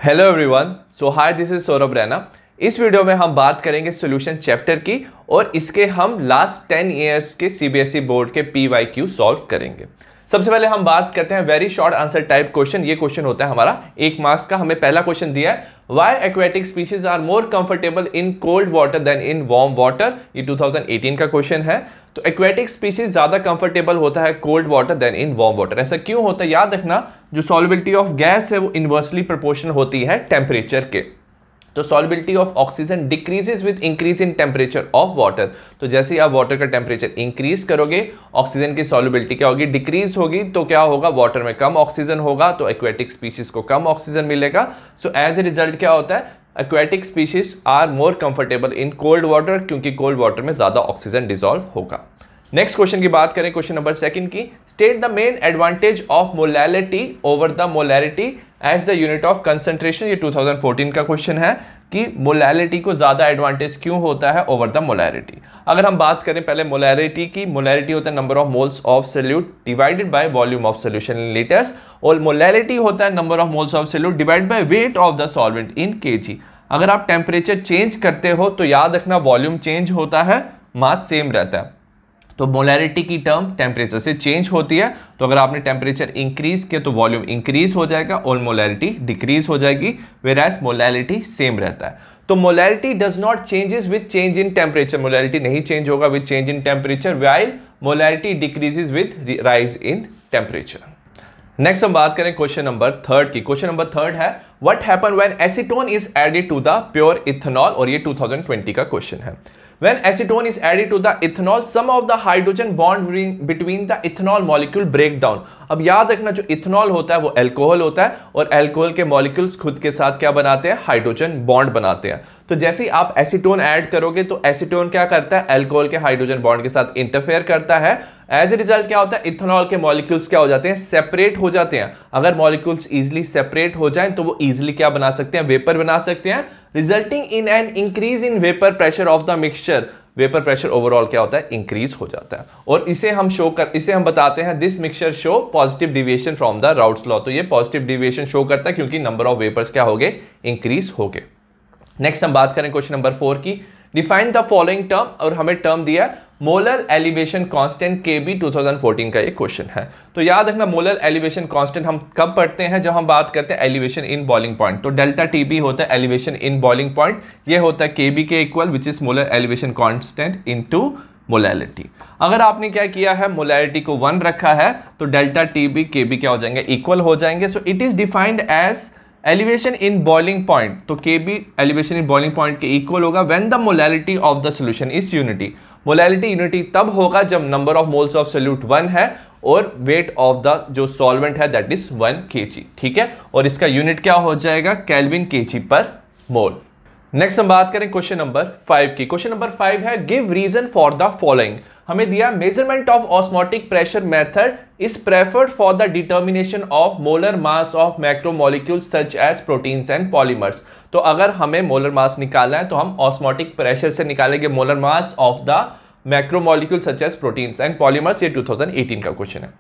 Hello everyone, so hi, this is Saurabh Raina. इस video में हम बात करेंगे सॉल्यूशन चैप्टर की और इसके हम लास्ट 10 इयर्स के सीबीएसई बोर्ड के पीवाईक्यू सॉल्व करेंगे। सबसे पहले हम बात करते हैं very short answer type question. ये क्वेश्चन होता है हमारा 1 मार्क्स का। हमें पहला क्वेश्चन दिया है, why aquatic species are more comfortable in cold water than in warm water. ये 2018 का क्वेश्चन है। तो एक्वेटिक स्पीशीज ज्यादा कंफर्टेबल होता है cold water than in warm water. ऐसा क्यों होता है? याद रखना, जो सॉल्युबिलिटी ऑफ गैस है वो इनवर्सली प्रोपोर्शनल होती है टेम्परेचर के। तो solubility of oxygen decreases with increase in temperature of water. तो जैसे ही आप वाटर का टेम्परेचर इंक्रीज करोगे, ऑक्सीजन की सॉल्युबिलिटी क्या होगी? डिक्रीज होगी। तो क्या होगा? वाटर में कम ऑक्सीजन होगा, तो एक्वेटिक स्पीशीज को कम ऑक्सीजन मिलेगा। सो एज ए रिजल्ट क्या होता है? Aquatic species are more comfortable in cold water, क्योंकि कोल्ड वाटर में ज्यादा ऑक्सीजन डिसॉल्व होगा। नेक्स्ट क्वेश्चन की बात करें, क्वेश्चन नंबर 2 की। State the main advantage of molality over the molarity as the unit of concentration. ये 2014 का क्वेश्चन है कि मोलैलिटी को ज्यादा एडवांटेज क्यों होता है ओवर द मोलैरिटी। अगर हम बात करें पहले मोलैरिटी की, मोलैरिटी होता है number of moles of solute divided by volume of solution in litres, और मोलैरिटी होता है number of moles of solute divided by weight of the solvent in KG. अगर आप टेम्परेचर चेंज करते हो तो याद रखना वॉल्यूम चेंज होता है, मास सेम रहता है। तो मोलैरिटी की टर्म टेम्परेचर से चेंज होती है। तो अगर आपने टेम्परेचर इंक्रीज किया तो वॉल्यूम इंक्रीज हो जाएगा और मोलैरिटी डिक्रीज हो जाएगी, वेराज मोलैरिटी सेम रहता है। तो molarity does not changes with change in temperature. Molarity नहीं चेंज होगा with change in temperature, while molarity decreases with rise in temperature. Next हम बात करें क्वेश्चन नंबर 3 की। क्वेश्चन नंबर 3 है, what happen when acetone is added to the pure ethanol, और ये 2020 का क्वेश्चन है। When acetone is added to the ethanol, some of the hydrogen bond between the ethanol molecule break down. अब याद रखना, जो ethanol होता है वो अल्कोहल होता है, और अल्कोहल के मॉलिक्यूल्स खुद के साथ क्या बनाते हैं? हाइड्रोजन बॉन्ड बनाते हैं। तो जैसे ही आप एसीटोन ऐड करोगे तो एसीटोन क्या करता है? अल्कोहल के हाइड्रोजन बॉन्ड के साथ इंटरफेयर करता है। एज ए रिजल्ट क्या होता है? इथेनॉल के मॉलिक्यूल्स क्या हो जाते हैं? सेपरेट हो जाते हैं। अगर मॉलिक्यूल्स इजीली सेपरेट हो जाएं तो वो इजीली क्या बना सकते हैं? वेपर बना सकते हैं, resulting in an increase in vapour pressure of the mixture. Vapour pressure overall क्या होता है? इंक्रीज हो जाता है। और इसे हम बताते हैं, this mixture show positive deviation from the Raoult's law. तो ये पॉजिटिव डिविएशन शो करता है क्योंकि नंबर ऑफ वेपर्स क्या हो गए? इंक्रीज हो गए। नेक्स्ट हम बात करें क्वेश्चन नंबर 4 की। डिफाइन द फॉलोइंग टर्म, और हमें टर्म दिया मोलर एलिवेशन कांस्टेंट केबी। 2014 का ये क्वेश्चन है। तो याद रखना, मोलर एलिवेशन कांस्टेंट हम कब पढ़ते हैं? जब हम बात करते हैं एलिवेशन इन बॉइलिंग पॉइंट। तो डेल्टा टीबी होता है एलिवेशन इन बॉइलिंग पॉइंट, ये होता है केबी के equal, which is molar elevation constant into molality. अगर आपने क्या किया है? मोलैलिटी को 1 रखा है तो डेल्टा टीबी केबी क्या हो जाएंगे? इक्वल हो जाएंगे। So it is defined as elevation in boiling point. तो KB elevation in boiling point के इक्वल होगा when the molality of the solution is unity. Molality unity तब होगा जब number of moles of solute 1 है और वेट ऑफ द जो solvent है दैट इज 1 kg। ठीक है, और इसका यूनिट क्या हो जाएगा? केल्विन kg पर मोल। नेक्स्ट हम बात करें क्वेश्चन नंबर 5 की। क्वेश्चन नंबर 5 है, give reason for the following. हमें दिया measurement of osmotic pressure method is preferred for the determination of molar mass of macromolecules such as proteins and polymers. तो अगर हमें मोलर मास निकालना है तो हम ऑस्मोटिक प्रेशर से निकालेंगे molar mass of the macromolecule such as proteins and polymers. ये 2018 का क्वेश्चन है।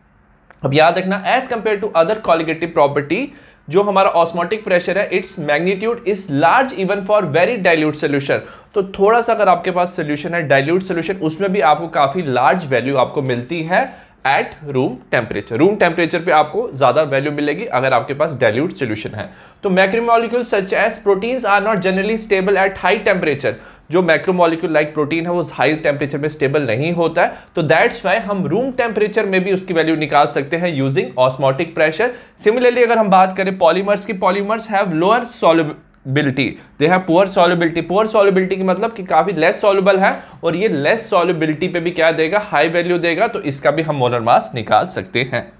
अब याद रखना, as compare to other colligative property, जो हमारा ऑस्मोटिक प्रेशर है, its magnitude is large even for very dilute solution. तो थोड़ा सा अगर आपके पास सोल्यूशन है डाइल्यूट सोल्यूशन, उसमें भी आपको काफी लार्ज वैल्यू आपको मिलती है at room temperature. Room temperature पे आपको ज्यादा वैल्यू मिलेगी अगर आपके पास डाइल्यूट सोल्यूशन है। तो macromolecule such as proteins are not generally stable at high temperature. जो मैक्रोमोलिक्यूल लाइक प्रोटीन है वो हाई टेम्परेचर में स्टेबल नहीं होता है। तो दैट्स व्हाई हम रूम टेम्परेचर में भी उसकी वैल्यू निकाल सकते हैं यूजिंग ऑस्मोटिक प्रेशर। सिमिलरली अगर हम बात करें पॉलीमर्स की, polymers have lower solubility, they have poor solubility. Poor solubility की मतलब कि काफी लेस सॉल्युबल है, और ये लेस सॉल्युबिलिटी पे भी क्या देगा? हाई वैल्यू देगा। तो इसका भी हम मोलर मास निकाल सकते हैं।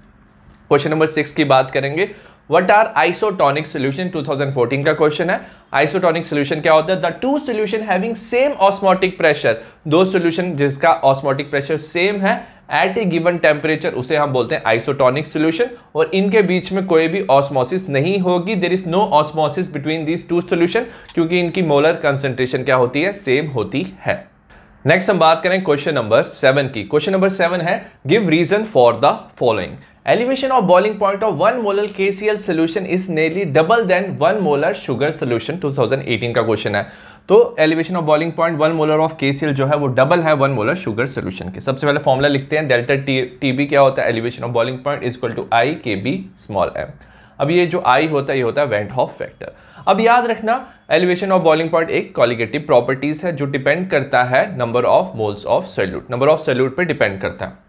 क्वेश्चन नंबर 6 की बात करेंगे, व्हाट आर आइसोटोनिक सॉल्यूशन। 2014 का क्वेश्चन है। आइसोटोनिक सॉल्यूशन क्या होता है? The two solution having same osmotic pressure, दो सॉल्यूशन जिसका ऑस्मोटिक प्रेशर सेम है एट ए गिवन टेम्परेचर, उसे हम बोलते हैं आइसोटोनिक सॉल्यूशन, और इनके बीच में कोई भी ऑस्मोसिस नहीं होगी। There is no osmosis between these two solution, क्योंकि इनकी मोलर कंसंट्रेशन क्या होती है? सेम होती है। नेक्स्ट हम बात करें क्वेश्चन नंबर 7 की। क्वेश्चन नंबर 7 है, give reason for the following. Elevation of boiling point of 1 molar KCl solution is nearly double than 1 molar sugar solution. 2018 का क्वेश्चन है। तो elevation of boiling point 1 molar of KCl जो है वो double है 1 molar sugar solution के। सबसे पहले फॉर्मूला लिखते हैं, डेल्टा TB क्या होता है, elevation of boiling point is equal to I KB small m। अब ये जो I होता है ये होता है वेंट हॉफ फैक्टर। अब याद रखना एलिवेशन ऑफ बॉइलिंग पॉइंट एक कॉलिगेटिव प्रॉपर्टीज है जो डिपेंड करता है number of moles of solute, number of solute पे डिपेंड करता है।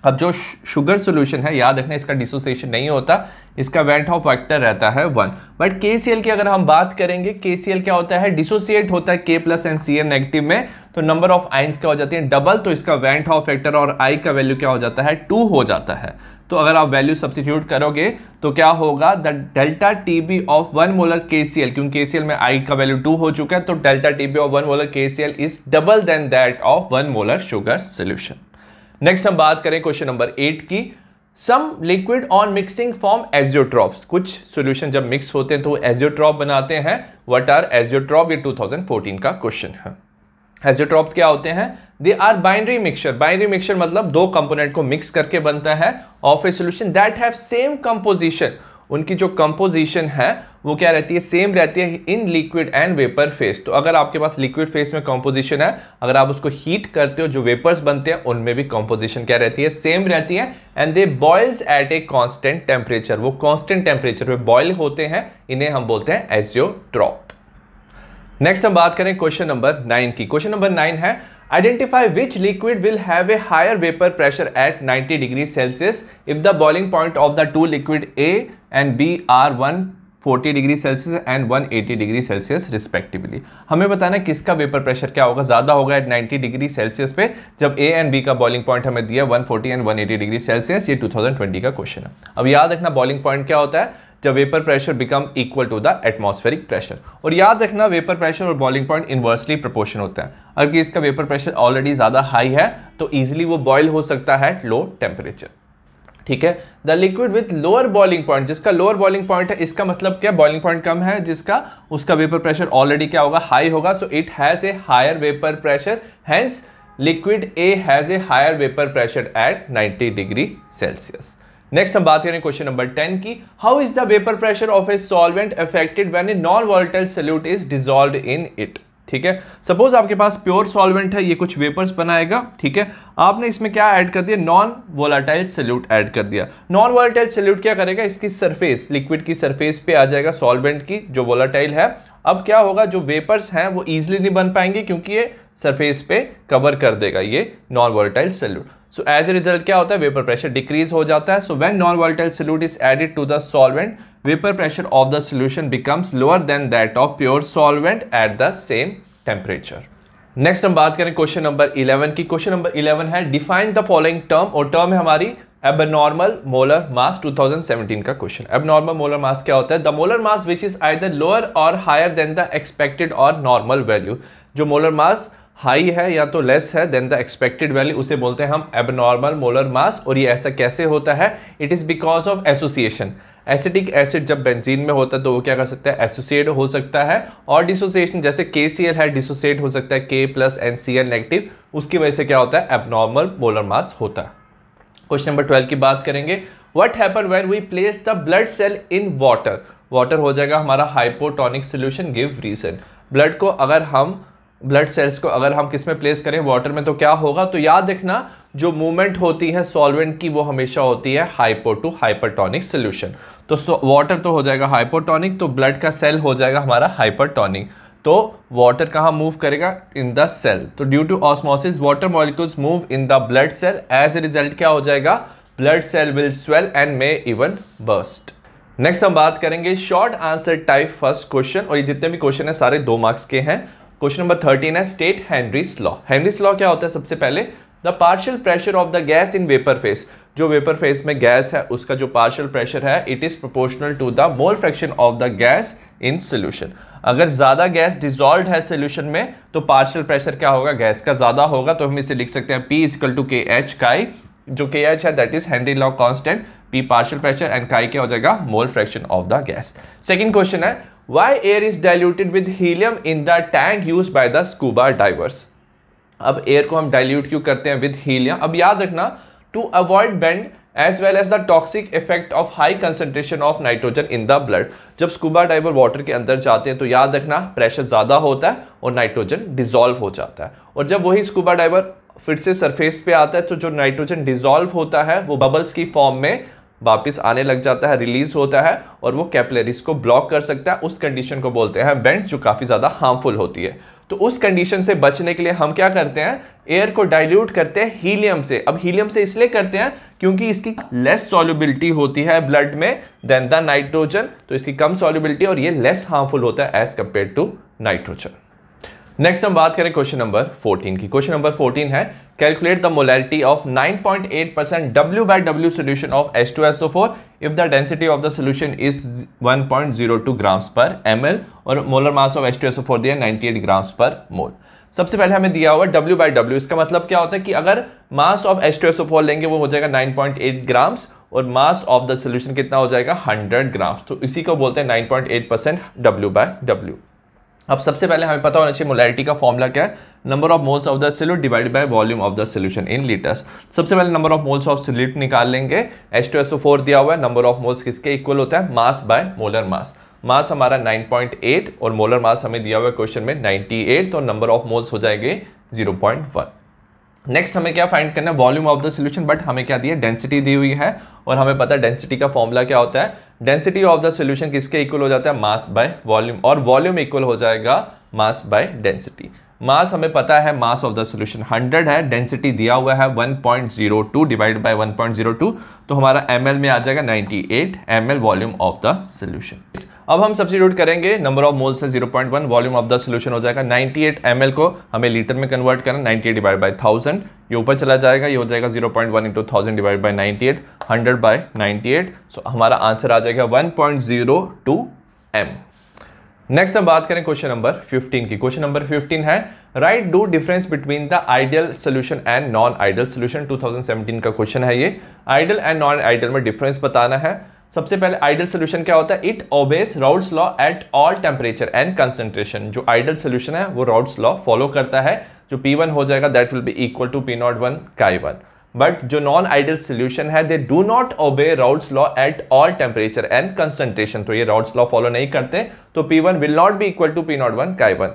अब जो शुगर सोल्यूशन है याद रखना इसका डिसोसिएशन नहीं होता, इसका वेंट हॉफ फैक्टर रहता है 1। बट KCl की अगर हम बात करेंगे, KCl क्या होता है, डिसोसिएट होता है K plus and Cl negative में, तो नंबर ऑफ आइंस क्या हो जाती है डबल, तो इसका वेंट हॉफ फैक्टर और I का वैल्यू क्या हो जाता है 2 हो जाता है। तो अगर आप वैल्यू सब्स्टिट्यूट करोगे तो क्या होगा, the delta TB of 1 molar KCl, क्योंकि KCl में I का वैल्यू 2 हो चुका है, तो delta TB of 1 molar KCl is double than that of 1 molar sugar solution. Next हम बात करें क्वेश्चन नंबर 8 की। Some liquid on mixing form azeotropes, कुछ सॉल्यूशन जब मिक्स होते हैं तो एजियोट्रॉप बनाते हैं। व्हाट आर एजियोट्रॉप, ये 2014 का क्वेश्चन है। एजियोट्रॉप्स क्या होते हैं, they are binary mixture. Binary mixture मतलब दो कंपोनेंट को मिक्स करके बनता है of a solution that have same composition. उनकी जो कंपोजिशन है वो क्या रहती है, सेम रहती है in liquid and vapour face. तो अगर आपके पास लिक्विड फेस में कंपोजिशन है, अगर आप उसको हीट करते हो जो वेपर्स बनते हैं उनमें भी कंपोजिशन क्या रहती है, सेम रहती है। And they boils at a constant temperature, वो कांस्टेंट टेम्परेचर पे बॉयल होते हैं, इन्हें हम बोलते हैं एजियोट्रॉप। नेक्स्ट हम बात करें क्वेश्चन नंबर 9 की। क्वेश्चन नंबर 9 है, identify which liquid will have a higher vapor pressure at 90 degrees Celsius if the boiling point of the two liquid A and B are 140 degree Celsius and 180 degree Celsius respectively. हमें बताना है किसका vapour pressure क्या होगा, ज्यादा होगा eight 90 degree Celsius पे, जब A एंड B का बॉइलिंग पॉइंट हमें दिया 140 एंड 180 डिग्री सेल्सियस। ये 2020 का क्वेश्चन है। अब याद रखना बॉइलिंग पॉइंट क्या होता है, जब vapour pressure become equal to the atmospheric pressure. और याद रखना वेपर प्रेशर और बॉइलिंग पॉइंट इनवर्सली प्रोपोर्शन होता है। अगर इसका वेपर प्रेशर ऑलरेडी ज्यादा हाई है तो इजीली वो बॉयल हो सकता है एट लो टेम्परेचर। ठीक है, the liquid with lower boiling point, जिसका लोअर बॉइलिंग पॉइंट है, इसका मतलब क्या, बॉइलिंग पॉइंट कम है जिसका, उसका वेपर प्रेशर ऑलरेडी क्या होगा, हाई होगा। So it has a higher vapour pressure, hence liquid A has a higher vapour pressure at 90 degree Celsius. Next हम बात करें क्वेश्चन नंबर 10 की। How is the vapour pressure of a solvent affected when a non volatile solute is dissolved in it. ठीक है, suppose आपके पास pure solvent है, ये कुछ वेपर्स बनाएगा। ठीक है, आपने इसमें क्या ऐड कर दिया, नॉन वोलेटाइल सॉल्यूट ऐड कर दिया। नॉन वोलेटाइल सॉल्यूट क्या करेगा, इसकी सरफेस, लिक्विड की सरफेस पे आ जाएगा सॉल्वेंट की जो वोलेटाइल है। अब क्या होगा, जो वेपर्स हैं वो इजीली नहीं बन पाएंगे क्योंकि ये सरफेस पे कवर कर देगा ये non volatile solute. So as a result क्या होता है, वेपर प्रेशर डिक्रीज हो जाता है। So when non volatile solute is added to the solvent, vapour pressure of the solution becomes lower than that of pure solvent at the same temperature. Next हम बात करें question number 11 की। Question number 11 है, define the following term, और term है हमारी abnormal molar mass. 2017 का question. Abnormal molar mass क्या होता है, the molar mass which is either lower और हायर देन द एक्सपेक्टेड और नॉर्मल वैल्यू। जो मोलर मास हाई है या तो लेस है देन द एक्सपेक्टेड वैल्यू, उसे बोलते हैं हम एबनॉर्मल मोलर मास। और ये ऐसा कैसे होता है, it is because of association. Acetic acid जब बेंजीन में होता है तो वो क्या कर सकता है, एसोसिएट हो सकता है। और डिसोसिएशन, जैसे KCl है, डिसोसिएट हो सकता है K plus and Cl negative, उसकी वजह से क्या होता है, एबनॉर्मल मोलर मास होता है। क्वेश्चन नंबर 12 की बात करेंगे। What happen when we place the blood cell in water. Water हो जाएगा हमारा hypotonic solution, give reason. Blood cells को अगर हम किस में प्लेस करें, वाटर में, तो क्या होगा, तो याद रखना जो मूवमेंट होती है सॉल्वेंट की वो हमेशा होती है हाइपो टू हाइपरटोनिक सोल्यूशन। तो वाटर तो हो जाएगा हाइपोटोनिक, तो ब्लड का सेल हो जाएगा हमारा हाइपरटोनिक। तो वाटर कहाँ मूव करेगा, इन द सेल। तो due to osmosis water molecules move in the blood cell, as a result क्या हो जाएगा, blood cell will swell and may even burst. Next हम बात करेंगे short answer type first question, और ये जितने भी क्वेश्चन है सारे 2 मार्क्स के हैं। क्वेश्चन नंबर 13 है, state Henry's law. Henry's law क्या होता है, सबसे पहले the partial pressure of the gas in vapour phase. जो वेपर फेस में गैस है उसका जो पार्शियल प्रेशर है, it is proportional to the mole fraction of the gas in solution. अगर ज्यादा गैस डिसॉल्व्ड है सोल्यूशन में तो पार्शियल प्रेशर क्या होगा, गैस का ज्यादा होगा। तो हम इसे लिख सकते हैं P इक्वल टू KH, काई जो KH है that is Henry law constant, P partial pressure and काई क्या हो जाएगा, मोल fraction of the gas. Second question है, why air is diluted with helium in the tank used by the scuba divers। अब air को हम dilute क्यों करते हैं विद हीलियम। अब याद रखना, to avoid bend as well as the toxic effect of high concentration of nitrogen in the blood. जब स्कूबा डाइवर वाटर के अंदर जाते हैं तो याद रखना प्रेशर ज्यादा होता है और नाइट्रोजन डिसॉल्व हो जाता है, और जब वही स्कूबा डाइवर फिर से सरफेस पे आता है तो जो नाइट्रोजन डिसॉल्व होता है वो बबल्स की फॉर्म में वापस आने लग जाता है, रिलीज होता है, और वो कैपिलरीज को ब्लॉक कर सकता है। उस कंडीशन को बोलते हैं बेंट्स, जो काफी ज्यादा हार्मफुल होती है। तो उस कंडीशन से बचने के लिए हम क्या करते हैं, एयर को डाइल्यूट करते हैं हीलियम से। अब हीलियम से इसलिए करते हैं क्योंकि इसकी लेस सॉल्युबिलिटी होती है ब्लड में देन द नाइट्रोजन, तो इसकी कम सॉल्युबिलिटी और ये लेस हार्मफुल होता है as compare to nitrogen. Next हम बात करें क्वेश्चन नंबर 14 की। क्वेश्चन नंबर 14 है calculate the molarity of 9.8% W/W solution of H2SO4 if the density of the solution is 1.02 grams per ml और मोलर मास ऑफ H2SO4 दिया 98 grams पर मोल। सबसे पहले हमें दिया हुआ W/W, इसका मतलब क्या होता है कि अगर मास ऑफ H2SO4 लेंगे वो हो जाएगा 9.8 ग्राम्स और मास ऑफ द सोल्यूशन कितना हो जाएगा 100 ग्राम्स, तो इसी को बोलते हैं 9.8% W/W। अब सबसे पहले हमें पता होना चाहिए मोलैरिटी का फॉर्मूला क्या है, number of moles of the solute divided by volume of the solution in litres. सबसे पहले number of moles of solute निकाल लेंगे। H2SO4 दिया हुआ है, नंबर ऑफ मोल्स किसके इक्वल होता है, मास बाय मोलर मास। मास हमारा 9.8 और मोलर मास हमें दिया हुआ है क्वेश्चन में 98, तो नंबर ऑफ मोल्स हो जाएंगे 0.1। नेक्स्ट हमें क्या फाइंड करना है, volume of the solution, but हमें क्या दिया, डेंसिटी दी हुई है, और हमें पता है डेंसिटी का फॉर्मूला क्या होता है, डेंसिटी ऑफ द सोल्यूशन किसके इक्वल हो जाता है, मास बाय वॉल्यूम, और वॉल्यूम इक्वल हो जाएगा मास बाय डेंसिटी। मास हमें पता है, मास ऑफ द सोल्यूशन 100 है, डेंसिटी दिया हुआ है 1.02 डिवाइड बाय 1.02, तो हमारा ml में आ जाएगा 98 ml volume of the solution. अब हम सब्स्टिट्यूट करेंगे, नंबर ऑफ मोल्स है 0.1, वॉल्यूम ऑफ द सोल्यूशन हो जाएगा 98 ml को हमें लीटर में कन्वर्ट करना, 98 डिवाइड बाय 1000, ये ऊपर चला जाएगा, ये हो जाएगा 0.1 इंटू 1000 डिवाइड बाय 98, 100 बाय 98, सो हमारा आंसर आ जाएगा 1.02 m। नेक्स्ट हम बात करें क्वेश्चन नंबर 15 की। क्वेश्चन नंबर 15 है write do difference between the ideal solution and non ideal solution. 2017 का क्वेश्चन है ये। आइडियल एंड नॉन आइडियल में डिफरेंस बताना है। सबसे पहले आइडियल सोल्यूशन क्या होता है, it obeys Raoult's law at all temperature and concentration. जो आइडियल सोल्यूशन है वो राउल्ट्स लॉ फॉलो करता है, जो P1 हो जाएगा that will be equal to P01 Chi1। But जो नॉन आइडियल सोल्यूशन है they do not obey Raoult's law at all temperature and concentration, तो ये राउल्ट्स लॉ फॉलो नहीं करते, तो P1 will not be equal to P01 Chi1।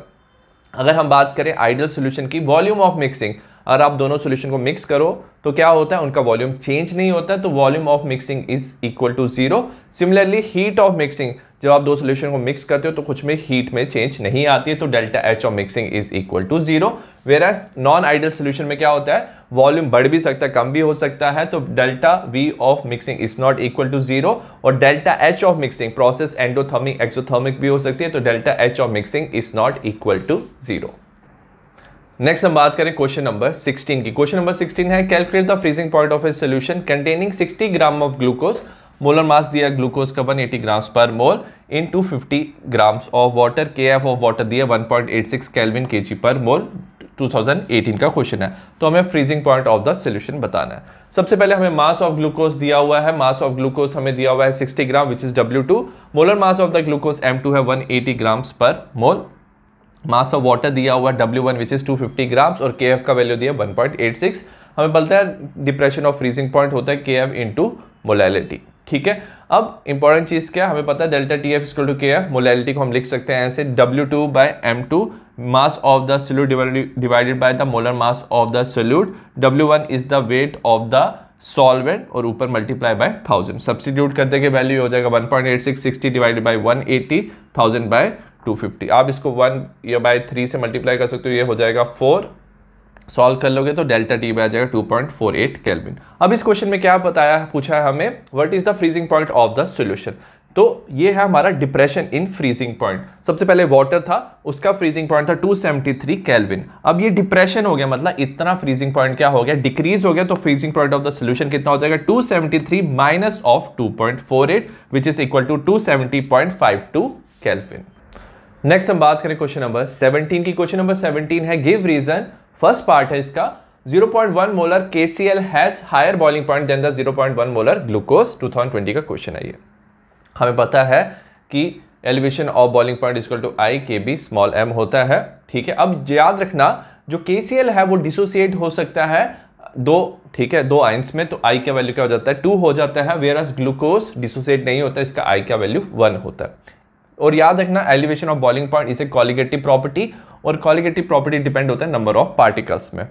अगर हम बात करें आइडियल सोल्यूशन की वॉल्यूम ऑफ मिक्सिंग, अगर आप दोनों सोल्यूशन को मिक्स करो तो क्या होता है, उनका वॉल्यूम चेंज नहीं होता है, तो volume of mixing is equal to 0। Similarly heat of mixing, जब आप दो सोल्यूशन को मिक्स करते हो तो कुछ में हीट में चेंज नहीं आती है, तो delta H of mixing is equal to 0। Whereas non ideal solution में क्या होता है, वॉल्यूम बढ़ भी सकता है कम भी हो सकता है, तो delta V of mixing is not equal to 0, और delta H of mixing process endothermic exothermic भी हो सकती है, तो delta H of mixing is not equal to 0। Next हम बात करें क्वेश्चन नंबर 16 की। क्वेश्चन नंबर 16 है calculate the freezing point of a solution containing 60 gram of glucose. Molar mass दिया ग्लूकोज का 180 ग्राम्स पर mole in 250 grams of water. KF of water दिया 1.86 kelvin kg पर मोल। 2018 का क्वेश्चन है, तो हमें freezing point of the solution बताना है। सबसे पहले हमें मास ऑफ ग्लूकोज दिया हुआ है, मास ऑफ ग्लूकोज हमें दिया हुआ है 60 gram which is W2। Molar mass of the glucose M2 है 180 ग्राम्स पर मोल। मास ऑफ वाटर दिया हुआ W1 विच इज 250 ग्राम्स और KF का वैल्यू दिया 1.86। हमें बोलता है डिप्रेशन ऑफ फ्रीजिंग पॉइंट होता है KF इंटू मोलैलिटी। ठीक है, अब इंपॉर्टेंट चीज क्या है, हमें पता है delta TF equal to KF। Molality को हम लिख सकते हैं ऐसे W2 by M2, mass of the solute divided by the molar mass of the solute. W1 is the weight of the solvent और ऊपर मल्टीप्लाई बाय 1000। सब्स्टिट्यूट कर देंगे वैल्यू हो जाएगा 1.86, 60 डिवाइडेड बाय 180, 1000 बाय 250। आप इसको 1 या बाय 3 से मल्टीप्लाई कर सकते हो, ये हो जाएगा 4। सॉल्व कर लोगे तो डेल्टा T आ जाएगा 2.48 केल्विन। अब इस क्वेश्चन में क्या बताया, पूछा है हमें what is the freezing point of the solution. तो ये है हमारा डिप्रेशन इन फ्रीजिंग पॉइंट। सबसे पहले वाटर था, उसका फ्रीजिंग पॉइंट था 273 केल्विन। अब ये डिप्रेशन हो गया, मतलब इतना फ्रीजिंग पॉइंट क्या हो गया, डिक्रीज हो गया, तो freezing point of the solution कितना हो जाएगा 273 minus of 2.48 which is equal to 270.52 kelvin. Next हम बात करें क्वेश्चन नंबर 17 की। क्वेश्चन नंबर 17 है गिव रीजन। फर्स्ट पार्ट है इसका 0.1 molar KCl has higher boiling point than the 0.1 molar glucose. 2020 का क्वेश्चन है ये। हमें पता है कि elevation of boiling point equal to I KB small m होता है। ठीक है, अब याद रखना जो KCl है वो डिसोसिएट हो सकता है दो, ठीक है, दो आइंस में, तो आई का वैल्यू क्या हो जाता है 2 हो जाता है, वेयर एज ग्लूकोज डिसोसिएट नहीं होता, इसका आई का वैल्यू 1 होता है। और याद रखना एलिवेशन ऑफ बॉइलिंग पॉइंट इसे कॉलिगेटिव प्रॉपर्टी, और कॉलिगेटिव प्रॉपर्टी डिपेंड होता है नंबर ऑफ पार्टिकल्स में।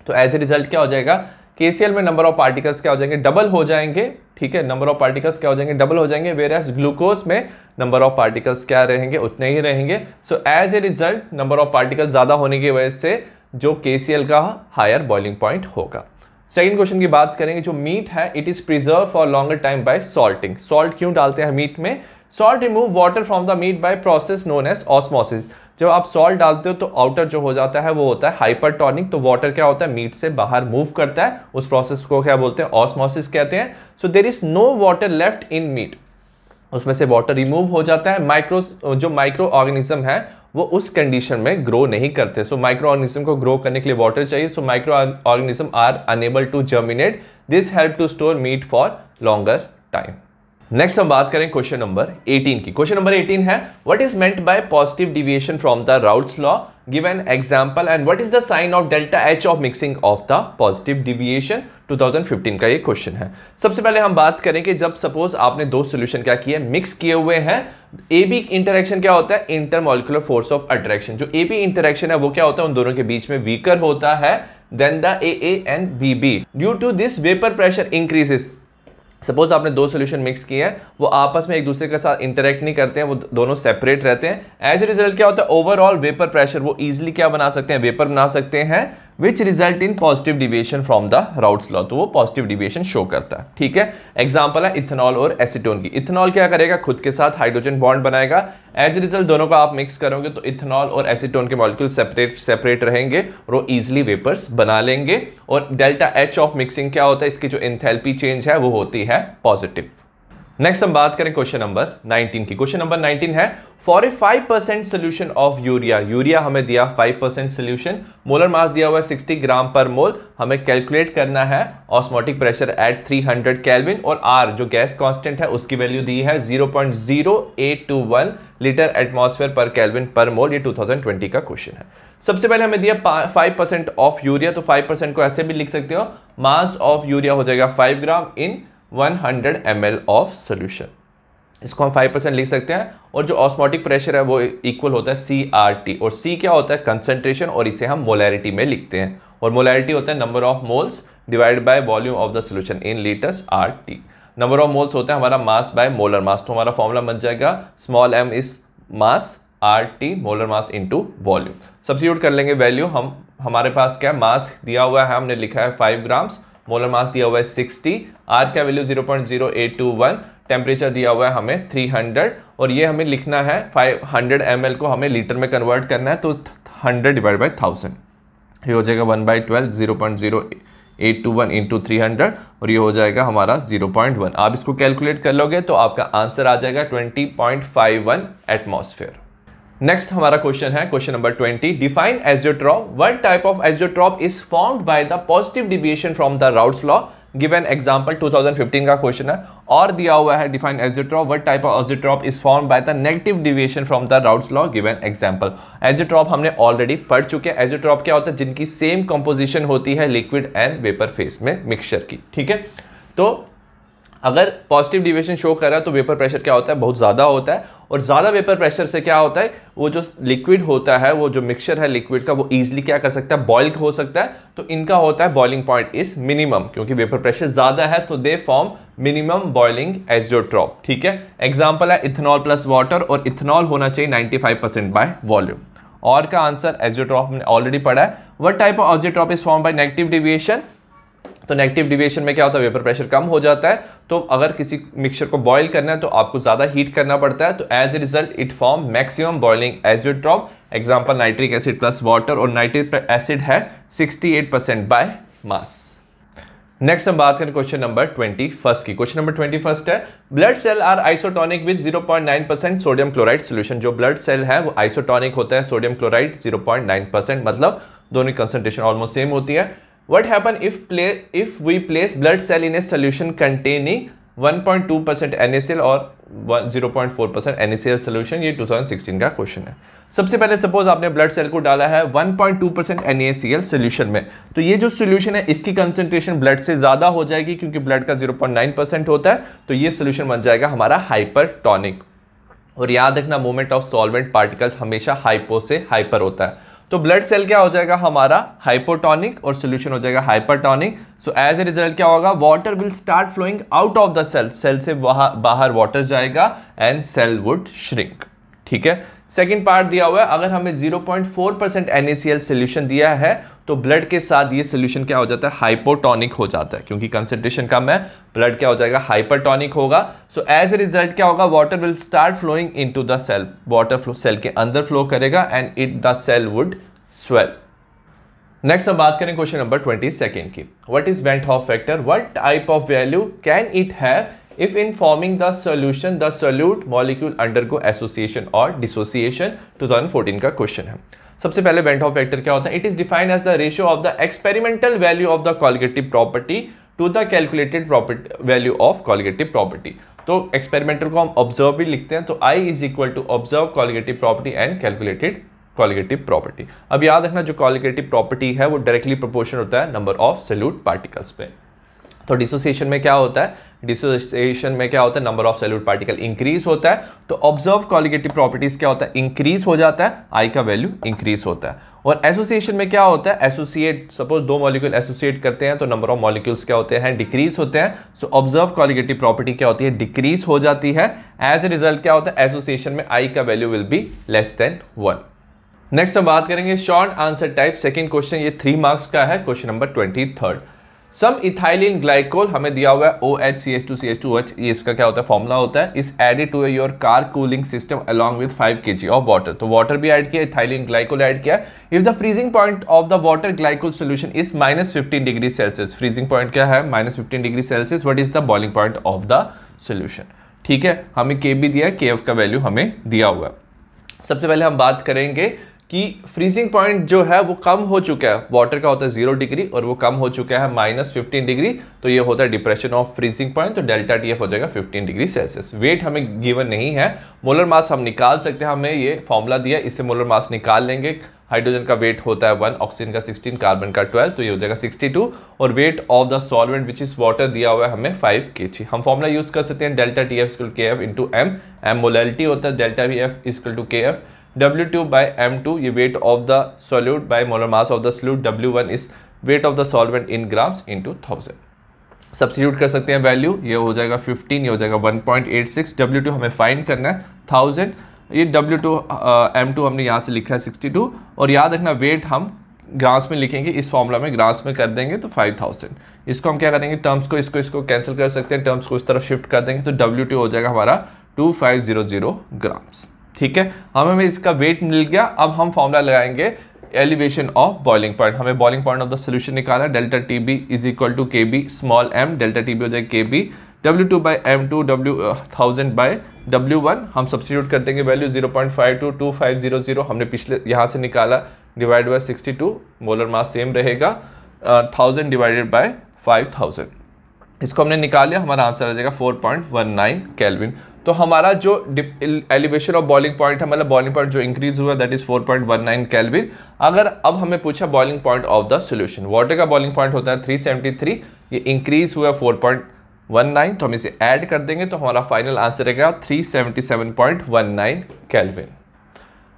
तो एज ए रिजल्ट क्या हो जाएगा, केसीएल में नंबर ऑफ पार्टिकल्स क्या हो जाएंगे, डबल हो जाएंगे, ठीक है, नंबर ऑफ पार्टिकल्स क्या हो जाएंगे, डबल हो जाएंगे, वेयर एज ग्लूकोज में नंबर ऑफ पार्टिकल्स क्या रहेंगे, उतने ही रहेंगे। So as a result number of particles ज्यादा होने की वजह से जो केसीएल का हायर बॉइलिंग पॉइंट होगा। सेकंड क्वेश्चन की बात करेंगे, जो मीट है it is preserve for longer time by salting. Salt क्यों डालते हैं मीट में, salt remove water from the meat by process known as osmosis. जब आप सॉल्ट डालते हो तो आउटर जो हो जाता है वो होता है हाइपरटोनिक, तो वाटर क्या होता है मीट से बाहर मूव करता है, उस प्रोसेस को क्या बोलते हैं, ऑस्मोसिस कहते हैं। So there is no water left in meat, उसमें से वाटर रिमूव हो जाता है। जो माइक्रो ऑर्गेनिज्म है वो उस कंडीशन में ग्रो नहीं करते। सो माइक्रो ऑर्गेनिज्म को ग्रो करने के लिए वाटर चाहिए। So microorganism are unable to germinate, this help to store meat for longer time. Next हम बात करें क्वेश्चन नंबर 18 की। क्वेश्चन नंबर 18 है, what is meant by positive deviation from the Raoult's law, give an example and what is the sign of delta H of mixing of the positive deviation. 2015 का ये question है। सबसे पहले हम बात करें कि जब सपोज आपने दो सॉल्यूशन क्या किए, मिक्स किए हुए हैं, ए बी इंटरेक्शन क्या होता है, इंटरमॉलिक्यूलर फोर्स ऑफ अट्रैक्शन। जो ए बी इंटरेक्शन है वो क्या होता है, उन दोनों के बीच में वीकर होता है than the A and B B. Due to this vapour pressure increases. Suppose आपने दो सॉल्यूशन मिक्स किए हैं, वो आपस में एक दूसरे के साथ इंटरेक्ट नहीं करते हैं, वो दोनों सेपरेट रहते हैं। एज ए रिजल्ट क्या होता है, ओवरऑल वेपर प्रेशर वो इजीली क्या बना सकते हैं, वेपर बना सकते हैं, which result in positive deviation from the Raoult's law. तो वो पॉजिटिव डिविएशन शो करता है, ठीक है। एग्जांपल है इथेनॉल और एसीटोन की। इथेनॉल क्या करेगा, खुद के साथ हाइड्रोजन बॉन्ड बनाएगा, एज ए रिजल्ट दोनों को आप मिक्स करोगे तो इथेनॉल और एसीटोन के मॉलिक्यूल सेपरेट रहेंगे और वो इजिली वेपर्स बना लेंगे। और डेल्टा एच ऑफ मिक्सिंग क्या होता है, इसकी जो एंथैल्पी चेंज है वो होती है पॉजिटिव। नेक्स्ट हम बात करें क्वेश्चन नंबर 19 की। क्वेश्चन नंबर 19 है, for a 5% solution of urea, urea हमें दिया 5% सोल्यूशन, मोलर मास दिया हुआ है 60 ग्राम पर मोल, हमें कैलकुलेट करना है ऑस्मोटिक प्रेशर एट 300 केल्विन, और आर जो गैस कांस्टेंट है उसकी वैल्यू दी है 0.0821 लीटर एटमॉस्फेयर पर केल्विन पर मोल। ये 2020 का क्वेश्चन है। सबसे पहले हमें दिया 5% ऑफ यूरिया, तो 5% को ऐसे भी लिख सकते हो, मास ऑफ यूरिया हो जाएगा 5 ग्राम इन 100 ml ऑफ सोल्यूशन। इसको हम 5% लिख सकते हैं। और जो ऑस्मोटिक प्रेशर है वो इक्वल होता है CRT, और C क्या होता है, कंसंट्रेशन, और इसे हम मोलैरिटी में लिखते हैं। और मोलैरिटी होता है number of moles divide by volume of the solution in litres RT। Number of moles होता है हमारा मास बाय मोलर मास, तो हमारा फॉर्मूला बन जाएगा small m is mass, RT molar mass into volume. Substitute कर लेंगे वैल्यू, हमारे पास क्या मास दिया हुआ है, हमने लिखा है 5 ग्राम्स, मोलर मास दिया हुआ है 60, आर का वैल्यू 0.0821, टेम्परेचर दिया हुआ है हमें 300, और ये हमें लिखना है 500 ml को हमें लीटर में कन्वर्ट करना है, तो 100 डिवाइड बाई 1000, ये हो जाएगा 1/12 0.0821 इंटू 300, और ये हो जाएगा हमारा 0.1। आप इसको कैलकुलेट कर लोगे तो आपका आंसर आ जाएगा 20.51 एटमॉस्फेयर। नेक्स्ट हमारा क्वेश्चन है question number 20, define azeotrope, what type of azeotrope is formed by the positive deviation from the Raoult's law, given example. 2015 का क्वेश्चन है। और दिया हुआ है define azeotrope, what type of azeotrope is formed by the negative deviation from the Raoult's law, given example. Azeotrope हमने already पढ़ चुके हैं। एजियोट्रॉप क्या होता है, जिनकी सेम कंपोजिशन होती है लिक्विड एंड वेपर फेज में मिक्सचर की, ठीक है। तो अगर पॉजिटिव डिविएशन शो कर रहा है तो वेपर प्रेशर क्या होता है, बहुत ज़्यादा होता है, और ज़्यादा वेपर प्रेशर से क्या होता है, वो जो लिक्विड होता है, वो जो मिक्सचर है लिक्विड का, वो इजीली क्या कर सकता है, बॉयल हो सकता है। तो इनका होता है बॉइलिंग पॉइंट इज मिनिमम, क्योंकि वेपर प्रेशर ज़्यादा है तो they form minimum boiling azeotrope, ठीक है। एग्जाम्पल है इथेनॉल प्लस वाटर, और इथेनॉल होना चाहिए 95% बाय वॉल्यूम। और का आंसर एजियोट्रॉप हमने ऑलरेडी पढ़ा है। What type of azeotrope is form by negative deviation, तो नेगेटिव डिविएशन में क्या होता है, वेपर प्रेशर कम हो जाता है, तो अगर किसी मिक्सचर को बॉयल करना है तो आपको ज्यादा हीट करना पड़ता है, तो as a result it form maximum boiling azeotrope. Example nitric acid plus water, और नाइट्रिक एसिड है 68% बाय मास। नेक्स्ट हम बात करें क्वेश्चन नंबर 21 की। क्वेश्चन नंबर 21 है, blood cell are isotonic with 0.9% sodium chloride solution. जो ब्लड सेल है वो आइसोटोनिक होता है, सोडियम क्लोराइड 0.9%, मतलब दोनों की कंसंट्रेशन ऑलमोस्ट सेम होती है। What happen if we place blood cell in a solution containing 1.2% NaCl और 0.4% NaCl सोल्यूशन। ये 2016 का क्वेश्चन है। सबसे पहले सपोज आपने ब्लड सेल को डाला है 1.2% NaCl सोल्यूशन में, तो ये जो सोल्यूशन है इसकी कंसंट्रेशन ब्लड से ज्यादा हो जाएगी क्योंकि ब्लड का 0.9% होता है, तो ये सोल्यूशन बन जाएगा हमारा हाइपरटोनिक। और याद रखना मूवमेंट ऑफ सॉल्वेंट पार्टिकल्स हमेशा हाइपो से हाइपर होता है, तो ब्लड सेल क्या हो जाएगा हमारा हाइपोटोनिक और सोल्यूशन हो जाएगा hypertonic. So as a result क्या होगा, water will start flowing out of the cell, cell से बाहर वाटर जाएगा एंड सेल वुड श्रिंक। ठीक है, सेकंड पार्ट दिया हुआ है, अगर हमें 0.4% NaCl सोल्यूशन दिया है तो ब्लड के साथ ये सोल्यूशन क्या हो जाता है, हाइपोटोनिक हो जाता है, क्योंकि कंसंट्रेशन कम है, ब्लड क्या हो जाएगा, हाइपरटोनिक होगा। सो एज ए रिजल्ट क्या होगा, water will start flowing into the cell, water flow cell के अंदर फ्लो करेगा and it the cell would swell. Next हम बात करें क्वेश्चन नंबर 22 की। What is van't Hoff factor, what type of value can it have if in forming the solution the solute molecule undergo association or dissociation। 2014 का question है। सबसे पहले went Hoff factor क्या होता है, it is defined as the ratio of the experimental value of the colligative property to the calculated value of colligative property. तो experimental को हम ऑब्जर्व भी लिखते हैं, तो I is equal to observe colligative property and calculated colligative property. अब याद रखना जो कॉलिगेटिव प्रॉपर्टी है वो डायरेक्टली प्रोपोर्शनल होता है नंबर ऑफ सोल्यूट पार्टिकल्स पे। तो डिसोसिएशन में क्या होता है, डिसोसिएशन में क्या होता है, number of solute particle increase होता है, तो ऑब्जर्व कॉलिगेटिव प्रॉपर्टीज क्या होता है, इंक्रीज हो जाता है, आई का वैल्यू इंक्रीज होता है। और एसोसिएशन में क्या होता है, एसोसिएट, सपोज दो मॉलिक्यूल एसोसिएट करते हैं तो नंबर ऑफ मॉलिक्यूल्स क्या होते हैं, डिक्रीज होते हैं। सो ऑब्जर्व कॉलिगेटिव प्रॉपर्टी क्या होती है, डिक्रीज हो जाती है। एज ए रिजल्ट क्या होता है, एसोसिएशन में आई का value will be less than 1। Next हम बात करेंगे short answer type, second question, ये 3 मार्क्स का है, क्वेश्चन नंबर 23। सम इथाइलिन ग्लाइकोल हमें दिया हुआ है OHCH2CH2OH, ये इसका क्या होता है, फॉर्मूला होता है, is added to your car cooling system along with 5 kg of water. तो वाटर भी ऐड किया, इथाइलिन ग्लाइकोल ऐड किया। If the freezing point of the water glycol solution is -15 degree Celsius, freezing point क्या है, -15 degree Celsius, what is the boiling point of the solution. ठीक है, हमें के भी दिया है, KF का वैल्यू हमें दिया हुआ है। सबसे पहले हम बात करेंगे कि फ्रीजिंग पॉइंट जो है वो कम हो चुका है, वाटर का होता है 0 डिग्री और वो कम हो चुका है -15 डिग्री, तो ये होता है डिप्रेशन ऑफ फ्रीजिंग पॉइंट, तो डेल्टा TF हो जाएगा 15 डिग्री सेल्सियस। वेट हमें गिवन नहीं है, मोलर मास हम निकाल सकते हैं, हमें ये फॉर्मूला दिया, इससे मोलर मास निकाल लेंगे। हाइड्रोजन का वेट होता है 1, ऑक्सीजन का 16, कार्बन का 12, तो ये हो जाएगा 62। और weight of the solvent which is water दिया हुआ है हमें 5 kg। हम फॉर्मूला यूज कर सकते हैं, delta TF = KF into M, M molality होता है, delta VF = KF, W2 by M2, ये wait of the solute bye molar mass of the solute, W1 is wait of the solvent in grams into 1000। Substitute कर सकते हैं value, ये हो जाएगा 15, ये हो जाएगा 1.86, W2 हमें फाइंड करना है 1000, ये W2 M2 हमने यहाँ से लिखा है 62, और याद रखना वेट हम ग्राम्स में लिखेंगे, इस फॉर्मूला में ग्राम्स में कर देंगे तो 5000। इसको हम क्या करेंगे, टर्म्स को इसको कैंसिल कर सकते हैं, टर्म्स को इस तरफ शिफ्ट कर देंगे, तो W2 हो जाएगा हमारा 2500 ग्राम्स। ठीक है, हमें इसका वेट मिल गया। अब हम फॉर्मूला लगाएंगे एलिवेशन ऑफ बॉइलिंग पॉइंट, हमें boiling point of the solution निकाला है, delta TB = KB small m, delta TB हो जाएगा KB, W2 by M2, 1000 by W1, हम सब्स्टिट्यूट कर देंगे वैल्यू 0.522500, हमने पिछले यहाँ से निकाला, divide by 62, molar mass same रहेगा, 1000 डिवाइडेड बाय 5000, इसको हमने निकाल लिया, हमारा आंसर आ जाएगा 4.19 केल्विन। तो हमारा जो एलिवेशन ऑफ बॉइलिंग पॉइंट है, मतलब बॉइलिंग पॉइंट जो इंक्रीज हुआ, दैट इज 4.19 केल्विन। अगर अब हमें पूछा boiling point of the solution, water का बॉइलिंग पॉइंट होता है 373, ये इंक्रीज हुआ 4.19, तो हम इसे ऐड कर देंगे तो हमारा फाइनल आंसर रहेगा 377.19 केल्विन।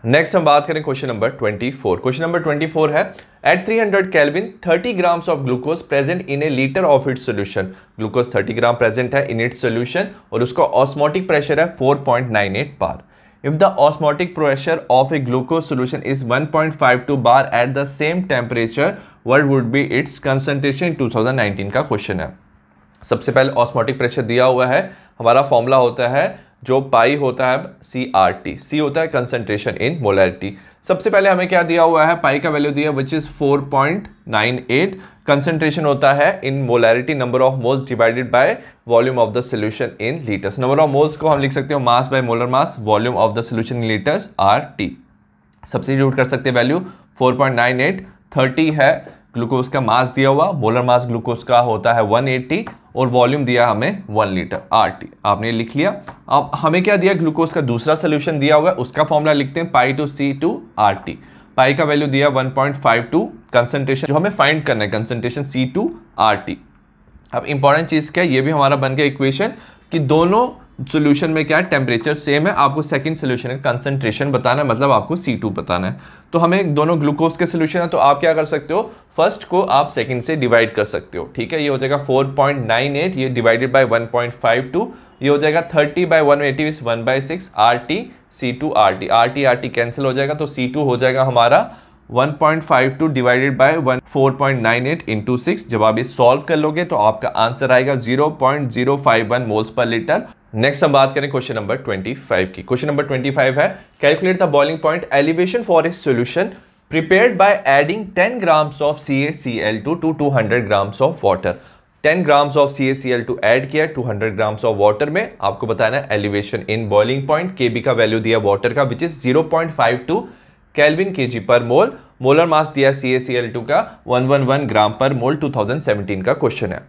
नेक्स्ट हम बात करें क्वेश्चन नंबर 24। क्वेश्चन नंबर 24 है, at 300 kelvin 30 grams of glucose present in a litre of its solution. Glucose 30 gram present है इन इट्स सोल्यूशन और उसका ऑस्मोटिक प्रेशर है 4.98 bar. If the osmotic pressure of a glucose solution is 1.52 bar at the same temperature, what would be its concentration. 2019 का question है। सबसे पहले osmotic pressure दिया हुआ है, हमारा फॉर्मूला होता है जो पाई होता है CRT, C होता है कंसंट्रेशन इन मोलैरिटी। सबसे पहले हमें क्या दिया हुआ है, पाई का वैल्यू दिया विच इज 4.98, कंसंट्रेशन होता है in molarity, number of moles divided by volume of the solution in litres. Number of moles को हम लिख सकते हो mass by molar mass, volume of the solution in litres RT। Substitute कर सकते हैं वैल्यू 4.98, 30 है ग्लूकोज का मास दिया हुआ, मोलर मास ग्लूकोज का होता है 180 और वॉल्यूम दिया हमें 1 लीटर RT, आपने लिख लिया। अब हमें क्या दिया, ग्लूकोज का दूसरा सोल्यूशन दिया हुआ है, उसका फॉर्मूला लिखते हैं पाई टू C2RT। पाई का वैल्यू दिया 1.52, कंसंट्रेशन जो हमें फाइंड करना है कंसंट्रेशन C2RT। अब इंपॉर्टेंट चीज क्या है, ये भी हमारा बन गया इक्वेशन कि दोनों सॉल्यूशन में क्या है, टेम्परेचर सेम है, आपको सेकंड सॉल्यूशन का कंसंट्रेशन बताना है, मतलब आपको C2 बताना है। तो हमें दोनों ग्लूकोज के सॉल्यूशन है, तो आप क्या कर सकते हो, फर्स्ट को आप सेकंड से डिवाइड कर सकते हो, ठीक है। ये हो जाएगा 4.98, ये डिवाइडेड बाय 1.52, ये हो जाएगा 30/180 1/6 RT C2RT, RT कैंसिल हो जाएगा, तो C2 हो जाएगा हमारा 1.52 डिवाइडेड बाय 4.98 इंटू 6। जब आप ये सॉल्व कर लोगे तो आपका आंसर आएगा 0.051 मोल्स पर लीटर। नेक्स्ट हम बात करें क्वेश्चन नंबर 25 की। क्वेश्चन नंबर 25 है, calculate the boiling point elevation for a solution prepared by adding 10 grams of CaCl2 to 200 grams of water. 10 grams of CaCl2 add किया 200 grams of water में, आपको बताना है elevation in boiling point. Kb का value दिया water का which is 0.52 kelvin kg पर मोल। Molar mass दिया CaCl2 का 111 ग्राम पर मोल। 2017 का क्वेश्चन है।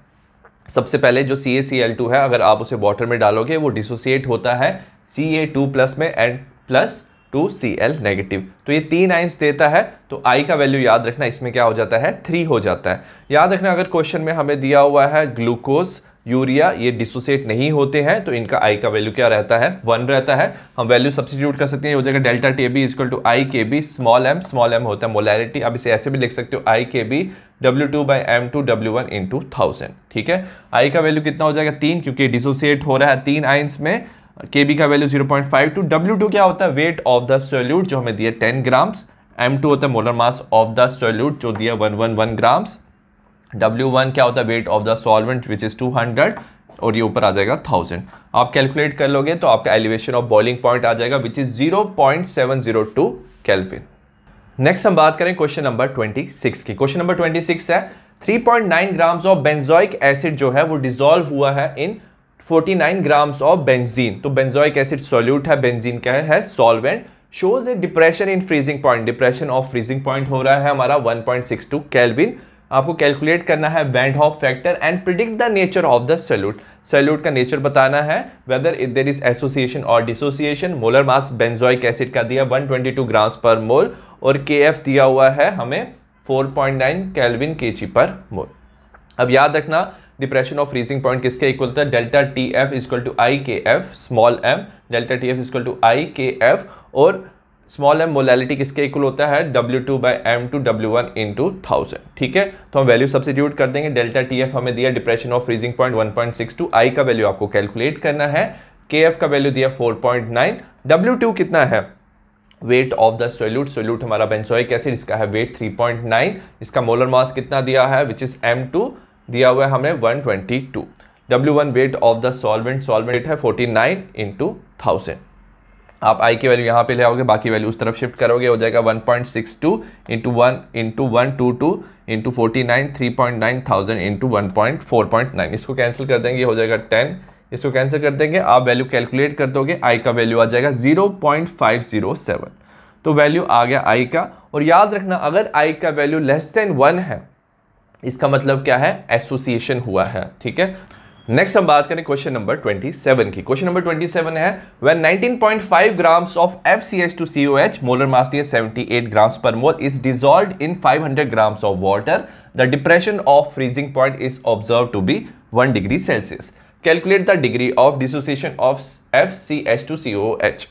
सबसे पहले जो CaCl2 है, अगर आप उसे वाटर में डालोगे वो डिसोसिएट होता है Ca2+ में एंड प्लस 2Cl नेगेटिव, तो ये 3 आइंस देता है। तो I का वैल्यू याद रखना, इसमें क्या हो जाता है 3 हो जाता है। याद रखना अगर क्वेश्चन में हमें दिया हुआ है ग्लूकोज यूरिया, ये डिसोसिएट नहीं होते हैं, तो इनका I का वैल्यू क्या रहता है 1 रहता है। हम वैल्यू सब्स्टिट्यूट कर सकते हैं, हो जाएगा delta TB equal to IKB, small m होता है मोलैरिटी। अब इसे ऐसे भी लिख सकते हो IKB W2/M2 W1 इंटू 1000, ठीक है। I का वैल्यू कितना हो जाएगा 3, क्योंकि डिसोसिएट हो रहा है 3 आइंस में। Kb का वैल्यू 0.52। W2 क्या होता है, वेट ऑफ द सोल्यूट जो हमें दिया 10 ग्राम्स। M2 होता है molar mass of the solute जो दिया 111 ग्राम्स। W1 क्या होता है, wait of the solvent which is 200, और ये ऊपर आ जाएगा 1000। आप कैलकुलेट कर लोगे तो आपका एलिवेशन ऑफ बॉइलिंग पॉइंट आ जाएगा विच इज 0.702 केल्विन। नेक्स्ट हम बात करें क्वेश्चन नंबर 26 की। क्वेश्चन नंबर 26 है, 3.9 ग्राम्स ऑफ बेंजोइक एसिड जो है वो डिसॉल्व हुआ है इन 49 ग्राम्स ऑफ बेंजीन। तो बेंजोइक एसिड सॉल्यूट है, बेंजीन क्या है solvent. Shows A depression in freezing point, depression of freezing point हो रहा है हमारा 1.62 केल्विन। आपको कैलकुलेट करना है van't Hoff factor and predict the nature of the solute. Solute का नेचर बताना है, वेदर देयर इज एसोसिएशन और dissociation. Molar mass benzoic acid का दिया 122 ग्राम्स पर मोल, और Kf दिया हुआ है हमें 4.9 केल्विन kg पर मोल। अब याद रखना डिप्रेशन ऑफ फ्रीजिंग पॉइंट किसके इक्वल होता है, delta TF equal to IKF small m, delta TF equal to IKF, और स्मॉल m मोलैलिटी किसके इक्वल होता है W2/M2 W1 इंटू 1000, ठीक है। तो हम वैल्यू सब्स्टिट्यूट कर देंगे। डेल्टा TF हमें दिया depression of freezing point 1.62, I का वैल्यू आपको कैलकुलेट करना है, Kf का वैल्यू दिया 4.9, W2 कितना है wait of the solute. Solute हमारा बेंजोइक एसिड, इसका है वेट 3.9, इसका मोलर मास कितना दिया है विच इज M2 दिया हुआ है हमें 122। W1 wait of the solvent, solvent है 49 इंटू 1000। आप I की वैल्यू यहाँ पे ले आओगे, बाकी वैल्यू उस तरफ शिफ्ट करोगे, हो जाएगा 1.62 इंटू 122 इंटू 49 3.9000 इंटू 4.9। इसको कैंसिल कर देंगे, हो जाएगा 10, इसको कैंसिल कर देंगे, आप वैल्यू कैलकुलेट कर दोगे, I का वैल्यू आ जाएगा 0.507। तो वैल्यू आ गया I का। और याद रखना अगर I का वैल्यू लेस देन 1 है, इसका मतलब क्या है एसोसिएशन हुआ है, ठीक है। नेक्स्ट हम बात करें क्वेश्चन नंबर 27 की। क्वेश्चन नंबर 27 है, when 19.5 grams of FCH2COH, molar mass दिया 78 ग्राम्स पर mole, is dissolved in 500 grams of water, the depression of freezing point is observe to be 1 degree Celsius. Calculate the degree of dissociation of FCH2COH।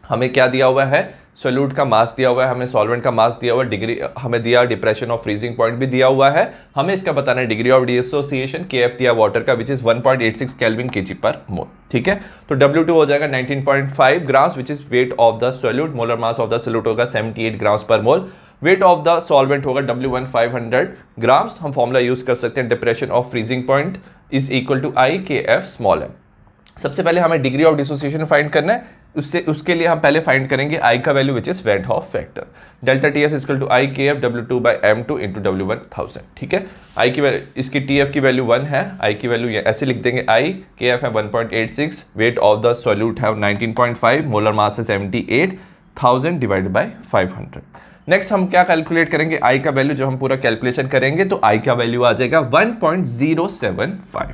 हमें क्या दिया हुआ है, solute का मास दिया हुआ है, हमें सॉल्वेंट का मास दिया हुआ है, डिग्री हमें दिया डिप्रेशन ऑफ फ्रीजिंग पॉइंट भी दिया हुआ है, हमें इसका बताना है डिग्री ऑफ डिसोसिएशन। Kf दिया वाटर का विच इज 1.86 केल्विन kg पर मोल, ठीक है। तो W2 हो जाएगा 19.5 grams which is wait of the solute. Molar mass of the solute होगा 78 ग्राम्स पर मोल। वेट ऑफ द सॉल्वेंट होगा W1 500 ग्राम्स। हम फॉर्मूला यूज कर सकते हैं, depression of freezing point is equal to IKF small m। सबसे पहले हमें डिग्री ऑफ डिसोसिएशन फाइंड करना है, उसके लिए हम पहले फाइंड करेंगे I का value which is van't Hoff factor. Delta TF equal to IKF W2/M2 into W1 1000, ठीक है। I की इसकी TF की वैल्यू 1 है, I की वैल्यू ऐसे लिख देंगे, IKF है 1.86, वेट ऑफ द सॉल्यूट है 19.5, मोलर मास है 78, 1000 डिवाइडेड बाय 500। नेक्स्ट हम क्या कैलकुलेट करेंगे, I का वैल्यू जो हम पूरा कैलकुलेशन करेंगे तो I का वैल्यू आ जाएगा 1.075।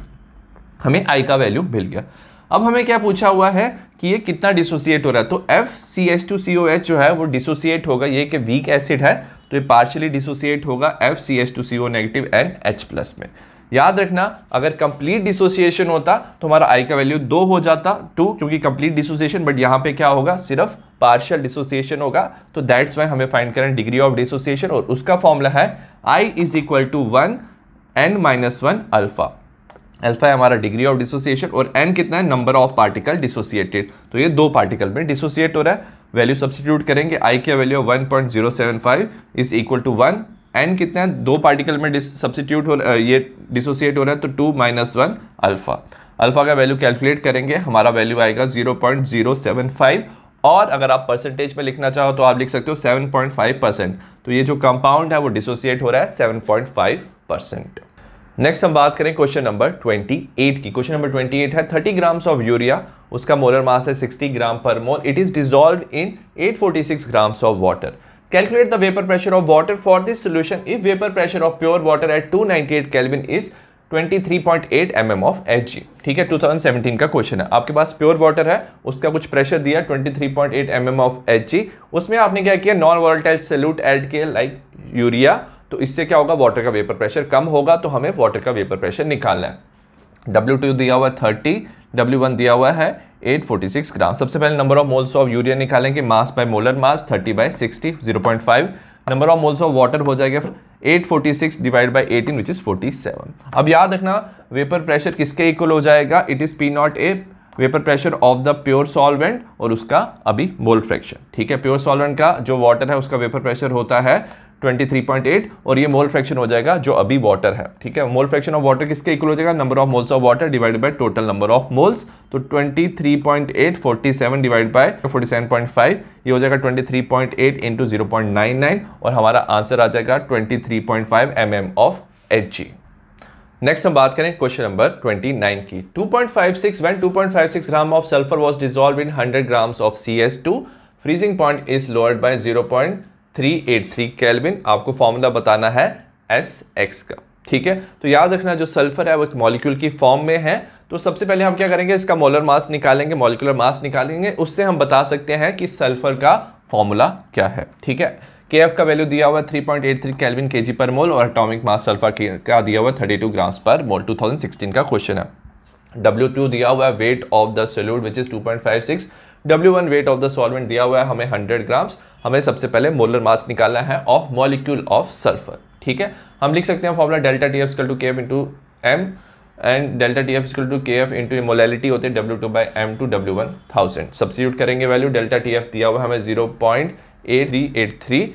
हमें आई का वैल्यू मिल गया। अब हमें क्या पूछा हुआ है कि ये कितना डिसोसिएट हो रहा है, तो FCH2COH जो है वो डिसोसिएट होगा, ये कि वीक एसिड है तो ये पार्शियली डिसोसिएट होगा FCH2CO नेगेटिव NH+ में। याद रखना अगर कंप्लीट डिसोसिएशन होता तो हमारा आई का वैल्यू 2 हो जाता, 2 क्योंकि कंप्लीट डिसोसिएशन, बट यहाँ पे क्या होगा सिर्फ पार्शियल डिसोसिएशन होगा, तो दैट्स वाई हमें फाइंड करना डिग्री ऑफ डिसोसिएशन और उसका फॉर्मूला है I = 1 n-1 अल्फा। अल्फा है हमारा डिग्री ऑफ डिसोसिएशन और n कितना है, नंबर ऑफ पार्टिकल डिसोसिएटेड, तो ये 2 पार्टिकल में डिसोसिएट हो रहा है। वैल्यू सब्स्टिट्यूट करेंगे, I की वैल्यू 1.075 = 1, n कितना है, 2 पार्टिकल में सब्स्टिट्यूट हो ये डिसोसिएट हो रहा है तो 2 - 1 अल्फा। अल्फा का वैल्यू कैलकुलेट करेंगे, हमारा वैल्यू आएगा 0.075 और अगर आप परसेंटेज में लिखना चाहो तो आप लिख सकते हो 7.5%। तो ये जो कंपाउंड है वो डिसोसिएट हो रहा है 7.5%। नेक्स्ट हम बात करें क्वेश्चन नंबर 28 की। क्वेश्चन नंबर 28 है 30 ग्राम्स ऑफ यूरिया, उसका मोलर मास है 60 ग्राम पर mole, it is dissolved in 846 grams of water. Calculate the vapour pressure of water for this solution if vapour pressure of pure water at 298 kelvin is 23.8 mm of Hg। ठीक है, 2017 का question है। आपके पास pure water है, उसका कुछ pressure दिया 23.8 mm of Hg, उसमें आपने क्या किया, नॉन वोलेटाइल सॉल्यूट ऐड किया लाइक यूरिया, तो इससे क्या होगा, वाटर का वेपर प्रेशर कम होगा, तो हमें वाटर का वेपर प्रेशर निकालना है। W2 दिया हुआ है 30, W1 दिया हुआ है 846 ग्राम। सबसे पहले number of moles of urea निकालेंगे, mass by molar mass 30/60 0.5, number of moles of water हो जाएगा 846 डिवाइड बाय 18 विच इज 47। अब याद रखना वेपर प्रेशर किसके इक्वल हो जाएगा, it is P0A vapour pressure of the pure solvent और उसका अभी मोल फ्रैक्शन। ठीक है, प्योर सॉल्वेंट का जो वाटर है उसका वेपर प्रेशर होता है 23.8 और ये मोल फ्रैक्शन हो जाएगा जो अभी वाटर है। ठीक है, मोल फ्रैक्शन ऑफ वाटर किसके इक्वल हो जाएगा, number of moles of water divided by total number of moles, तो 23.8 47 डिवाइड बाय 47.5, ये हो जाएगा 23.8 इंटू 0.99 और हमारा आंसर आ जाएगा 23.5 mm ऑफ Hg। नेक्स्ट हम बात करें क्वेश्चन नंबर 29 की। 2.56 when 2.56 gram of sulphur was dissolved in 100 grams of CS2, freezing point is lowered by 0.383 kelvin. आपको फॉर्मूला बताना है SX का। ठीक है, तो याद रखना जो सल्फर है वो एक मॉलिक्यूल की फॉर्म में है, तो सबसे पहले हम क्या करेंगे, इसका मोलर मास निकालेंगे, मॉलिक्यूलर मास निकालेंगे, उससे हम बता सकते हैं कि सल्फर का फॉर्मूला क्या है। ठीक है, KF का वैल्यू दिया हुआ है 3.83 केल्विन kg पर मोल और एटॉमिक मास सल्फर का दिया हुआ है 32 ग्राम्स पर मोल। 2016 का क्वेश्चन है। W2 दिया हुआ है wait of the solute which is 2.56, W1 wait of the solvent दिया हुआ है हमें 100 ग्राम्स। हमें सबसे पहले मोलर मास निकालना है ऑफ मॉलिक्यूल ऑफ सल्फर। ठीक है, हम लिख सकते हैं formula delta TF = KF × M and delta TF = KF into molality होते हैं W2/M2 W1 1000। सब्स्टिट्यूट करेंगे वैल्यू, डेल्टा TF दिया हुआ हमें 0.8383,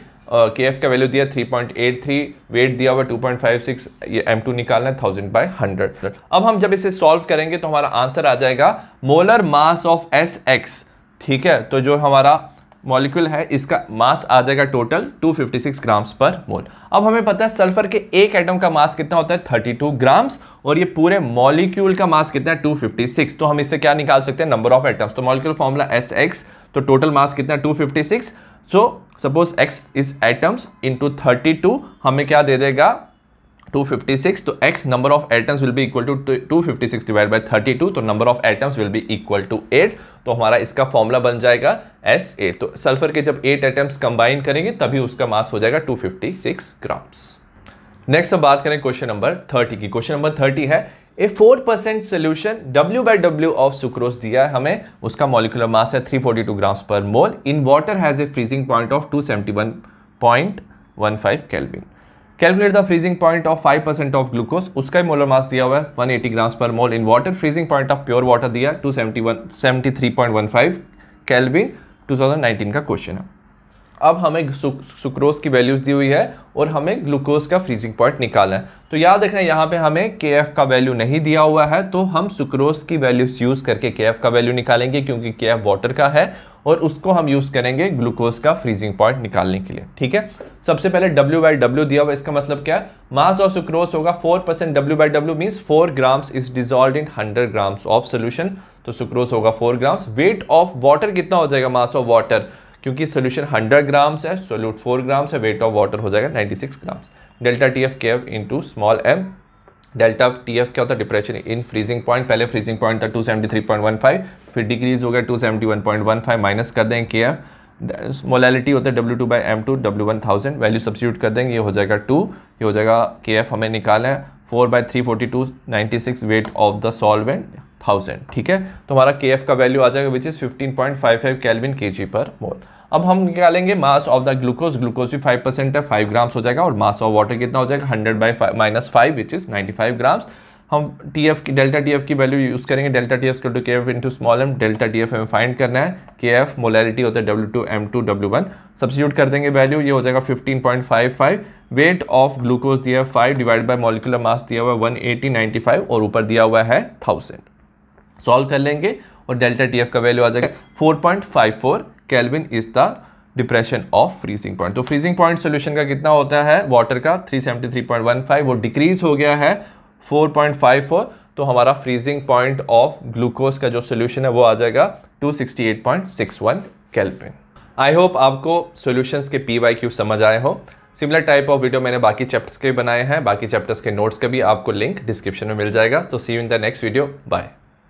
KF का वैल्यू दिया 3.83, वेट दिया हुआ 2.56, ये M2 निकालना है 1000/100। अब हम जब इसे सॉल्व करेंगे तो हमारा आंसर आ जाएगा मोलर मास ऑफ SX। ठीक है, तो जो हमारा मॉलिक्यूल है इसका मास आ जाएगा टोटल 256 ग्राम्स पर मोल। अब हमें पता है सल्फर के एक एटम का मास कितना होता है 32 ग्राम्स और ये पूरे मॉलिक्यूल का मास कितना है 256, तो हम इससे क्या निकाल सकते हैं, नंबर ऑफ एटम्स। तो मॉलिक्यूल फॉर्मूला SX, तो टोटल मास कितना है 256, so suppose X is atoms into 32, हमें क्या दे देगा 256, तो X number of atoms will be equal to 256 divide by 32, तो number of atoms will be equal to 8, तो हमारा इसका फॉर्मूला बन जाएगा S8। तो सल्फर के जब 8 एटम्स कंबाइन करेंगे तभी उसका मास हो जाएगा 256 ग्राम्स। नेक्स्ट हम बात करें क्वेश्चन नंबर 30 की। क्वेश्चन नंबर 30 है ए 4% सोल्यूशन W/W ऑफ सुक्रोज दिया है हमें, उसका मॉलिक्यूलर मास है 342 ग्राम्स पर mole, in water has a freezing point of 271.15 kelvin. Calculate the freezing point of 5% of glucose, उसका मोलर मास दिया हुआ है 180 ग्राम्स पर mole in water, freezing point of pure water दिया 273.15 केल्विन। 2019 का question है। अब हमें सुक्रोज की वैल्यूज दी हुई है और हमें ग्लूकोज का फ्रीजिंग पॉइंट निकालना है। तो याद रखना यहाँ पे हमें KF का वैल्यू नहीं दिया हुआ है, तो हम सुक्रोज की वैल्यूज यूज करके KF का वैल्यू निकालेंगे क्योंकि KF वाटर का है और उसको हम यूज करेंगे ग्लूकोज का फ्रीजिंग पॉइंट निकालने के लिए। ठीक है, सबसे पहले W/W दिया हुआ, इसका मतलब क्या है, मास ऑफ सुक्रोज होगा 4%, W/W means 4 grams is dissolved in 100 grams of solution, तो सुक्रोज होगा 4 ग्राम्स। वेट ऑफ वाटर कितना हो जाएगा, मास ऑफ वाटर, क्योंकि सोल्यूशन 100 ग्राम्स है, सोल्यूट 4 ग्राम्स है, वेट ऑफ वाटर हो जाएगा 96 grams. Delta TF KF into small m delta TF क्या होता है, डिप्रेशन इन फ्रीजिंग पॉइंट। पहले फ्रीजिंग पॉइंट था 273.15, फिर डिक्रीज हो गया 271.15, माइनस कर देंगे KF। मोलैलिटी होता है W2/M2, W 1000, वैल्यू सब्स्टिट्यूट कर देंगे, ये हो जाएगा 2, ये हो जाएगा KF हमें निकालना है 4/34296 वेट ऑफ द सॉल्वेंट 1000, ठीक है। तो हमारा KF का वैल्यू आ जाएगा विच इज 15.55 केल्विन kg/मोल। अब हम निकालेंगे मास ऑफ द ग्लूकोज। ग्लूकोज भी 5% है, 5 ग्राम्स हो जाएगा, और मास ऑफ वाटर कितना हो जाएगा 100/5 विच इज 95 ग्राम्स। हम TF की डेल्टा TF की वैल्यू यूज करेंगे, delta TF to KF into small m। Delta TF हमें फाइंड करना है, KF मोलैलिटी होता है W2/M2 W1, सब्स्टिट्यूट कर देंगे वैल्यू, ये हो जाएगा 15.55। वेट ऑफ ग्लूकोज दिया है 5 डिवाइड बाय मॉलिक्यूलर मास दिया हुआ है 180/95 और ऊपर दिया हुआ है 1000। सॉल्व कर लेंगे और डेल्टा TF का वैल्यू आ जाएगा 4.54 kelvin is the depression of freezing point. तो फ्रीजिंग पॉइंट सोल्यूशन का कितना होता है वाटर का 373.15, वो डिक्रीज हो गया है 4.54, तो हमारा फ्रीजिंग पॉइंट ऑफ ग्लूकोज का जो सोल्यूशन है वो आ जाएगा 268.61 केल्विन। आई होप आपको सॉल्यूशंस के PYQ समझ आए हो। सिमिलर टाइप ऑफ वीडियो मैंने बाकी चैप्टर्स के भी बनाए हैं, बाकी चैप्टर्स के नोट्स का भी आपको लिंक डिस्क्रिप्शन में मिल जाएगा। तो see you in the next video, bye.